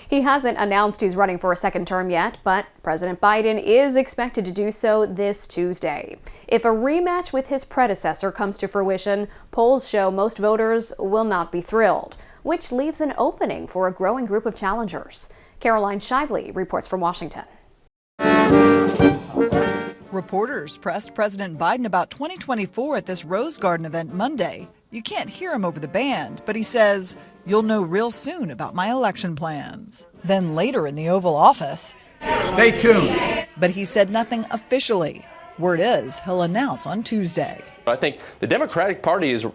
He hasn't announced he's running for a second term yet, but President Biden is expected to do so this Tuesday. If a rematch with his predecessor comes to fruition, polls show most voters will not be thrilled, which leaves an opening for a growing group of challengers. Caroline Shively reports from Washington. Reporters pressed President Biden about 2024 at this Rose Garden event Monday. You can't hear him over the band, but he says, "You'll know real soon about my election plans." Then later in the Oval Office, "Stay tuned." But he said nothing officially. Word is he'll announce on Tuesday. I think the Democratic Party is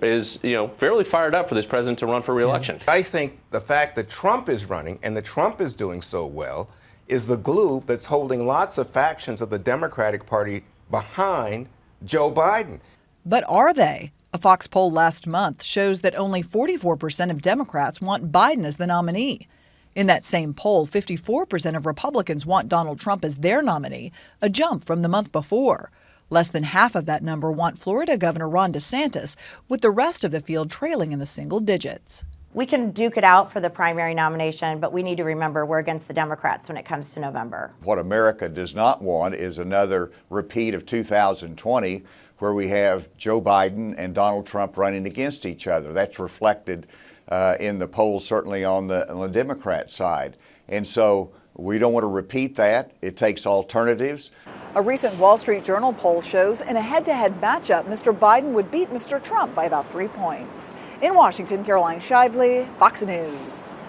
fairly fired up for this president to run for re-election. I think the fact that Trump is running and that Trump is doing so well is the glue that's holding lots of factions of the Democratic Party behind Joe Biden. But are they? A Fox poll last month shows that only 44% of Democrats want Biden as the nominee. In that same poll, 54% of Republicans want Donald Trump as their nominee, a jump from the month before. Less than half of that number want Florida Governor Ron DeSantis, with the rest of the field trailing in the single digits. We can duke it out for the primary nomination, but we need to remember we're against the Democrats when it comes to November. What America does not want is another repeat of 2020, where we have Joe Biden and Donald Trump running against each other. That's reflected in the polls, certainly on the Democrat side. And so we don't want to repeat that. It takes alternatives. A recent Wall Street Journal poll shows in a head-to-head matchup, Mr. Biden would beat Mr. Trump by about 3 points. In Washington, Caroline Shively, Fox News.